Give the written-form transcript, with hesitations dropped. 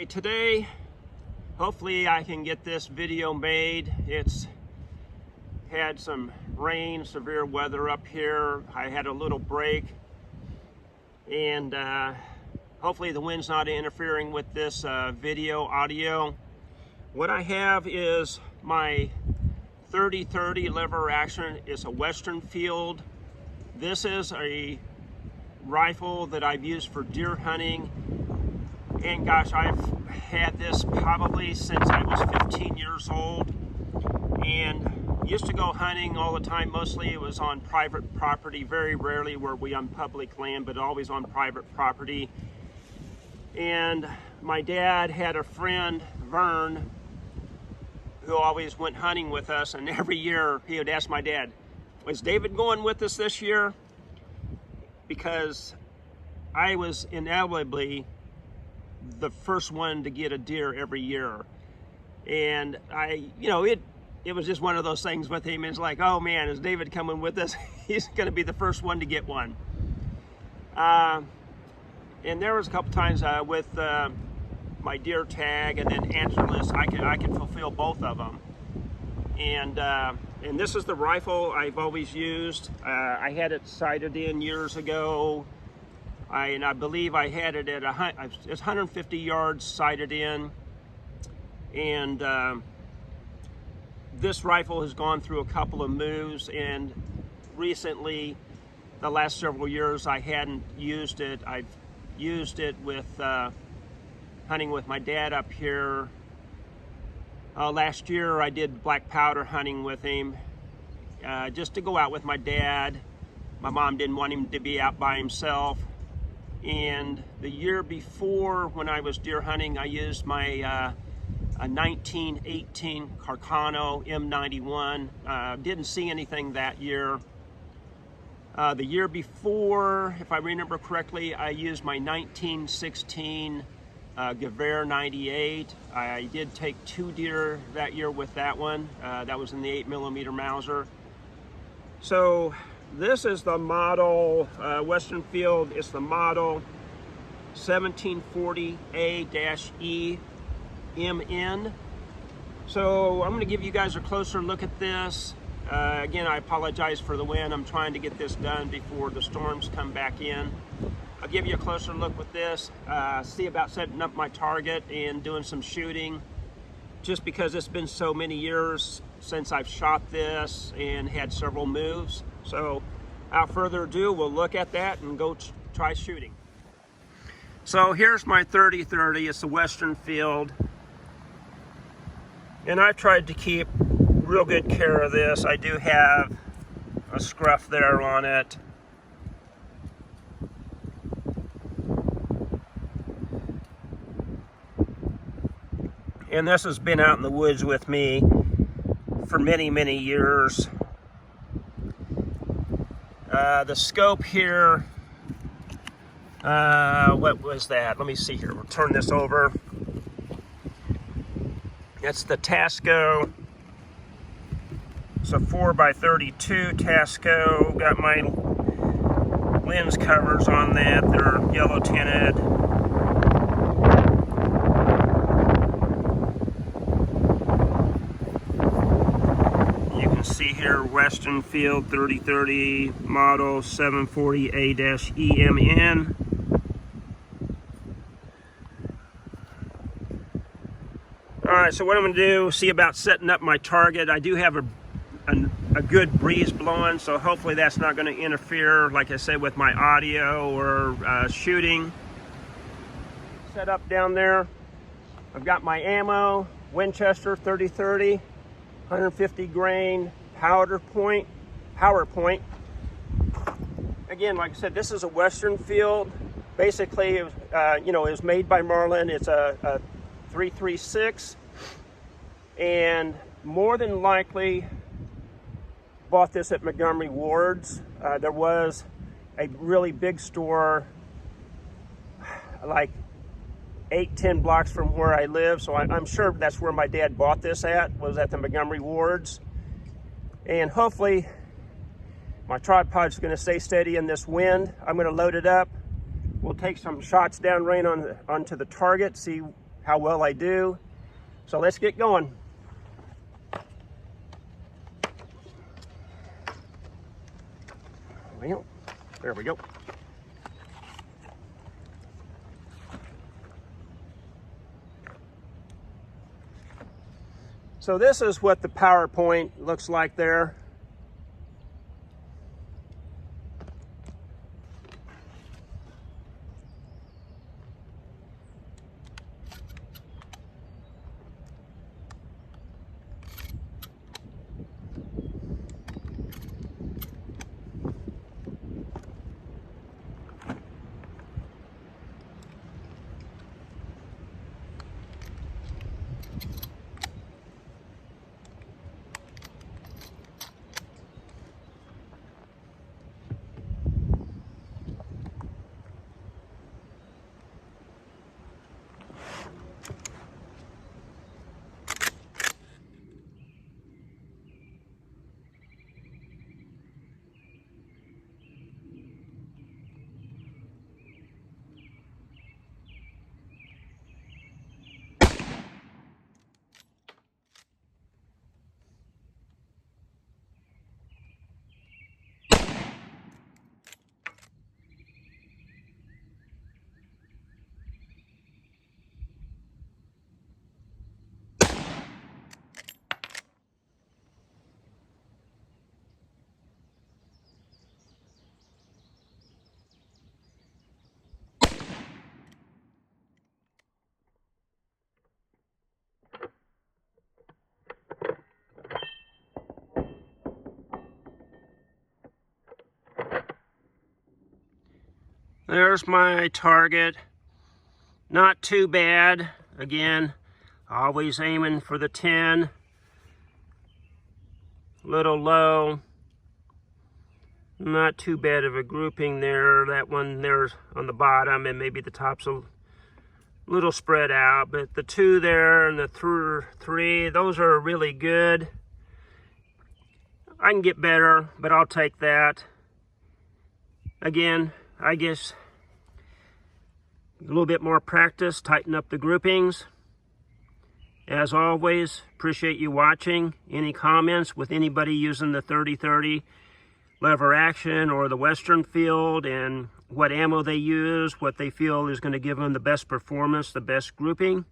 Today, hopefully I can get this video made. It's had some rain, severe weather up here. I had a little break, and hopefully the wind's not interfering with this video audio. What I have is my 30-30 lever action. It's a Western Field. This is a rifle that I've used for deer hunting. And gosh, I've had this probably since I was 15 years old, and used to go hunting all the time. Mostly it was on private property, very rarely were we on public land, but always on private property. And my dad had a friend, Vern, who always went hunting with us, and every year he would ask my dad, "Was David going with us this year?" Because I was inevitably the first one to get a deer every year. And it was just one of those things with him. It's like, oh man, is David coming with us? He's gonna be the first one to get one. And there was a couple times with my deer tag and then antlerless, I could fulfill both of them. And this is the rifle I've always used. I had it sighted in years ago. I believe I had it at it's 150 yards sighted in, and this rifle has gone through a couple of moves, and recently, the last several years, I hadn't used it. I've used it with hunting with my dad up here. Last year I did black powder hunting with him, just to go out with my dad. My mom didn't want him to be out by himself. And the year before, when I was deer hunting, I used my a 1918 Carcano M91. Didn't see anything that year. The year before, if I remember correctly, I used my 1916 Gewehr 98. I did take 2 deer that year with that one. That was in the 8mm Mauser. So this is the model Western Field. It's the model 1740A-E MN. So I'm going to give you guys a closer look at this. Again, I apologize for the wind. I'm trying to get this done before the storms come back in. I'll give you a closer look with this, see about setting up my target and doing some shooting, just because it's been so many years since I've shot this and had several moves. So without further ado, we'll look at that and go try shooting. So here's my 30-30. It's the Western Field, and I tried to keep real good care of this. I do have a scruff there on it. And this has been out in the woods with me for many, many years. The scope here, what was that? Let me see here. We'll turn this over. That's the Tasco. It's a 4x32 Tasco. Got my lens covers on that. They're yellow tinted. See here, Western Field 30-30 model 740A-EMN. Alright, so what I'm going to do, see about setting up my target. I do have a good breeze blowing, so hopefully that's not going to interfere, like I said, with my audio or shooting. Set up down there. I've got my ammo, Winchester 30-30, 150 grain. Power point. Again, like I said, this is a Western Field. Basically, it was made by Marlin. It's a 336, and more than likely bought this at Montgomery Ward's. There was a really big store, like 8-10 blocks from where I live, so I'm sure that's where my dad bought this at, was at the Montgomery Ward's. And hopefully my tripod's going to stay steady in this wind. I'm going to load it up. We'll take some shots down range onto the target, see how well I do. So let's get going. Well, there we go. So this is what the PowerPoint looks like there. There's my target. Not too bad. Again, always aiming for the 10. Little low. Not too bad of a grouping there. That one there's on the bottom, and maybe the top's a little spread out. But the 2 there and the 3, those are really good. I can get better, but I'll take that. Again, I guess a little bit more practice, tighten up the groupings. As always, appreciate you watching. Any comments with anybody using the 30-30 lever action or the Western field, and what ammo they use, what they feel is going to give them the best performance, the best grouping.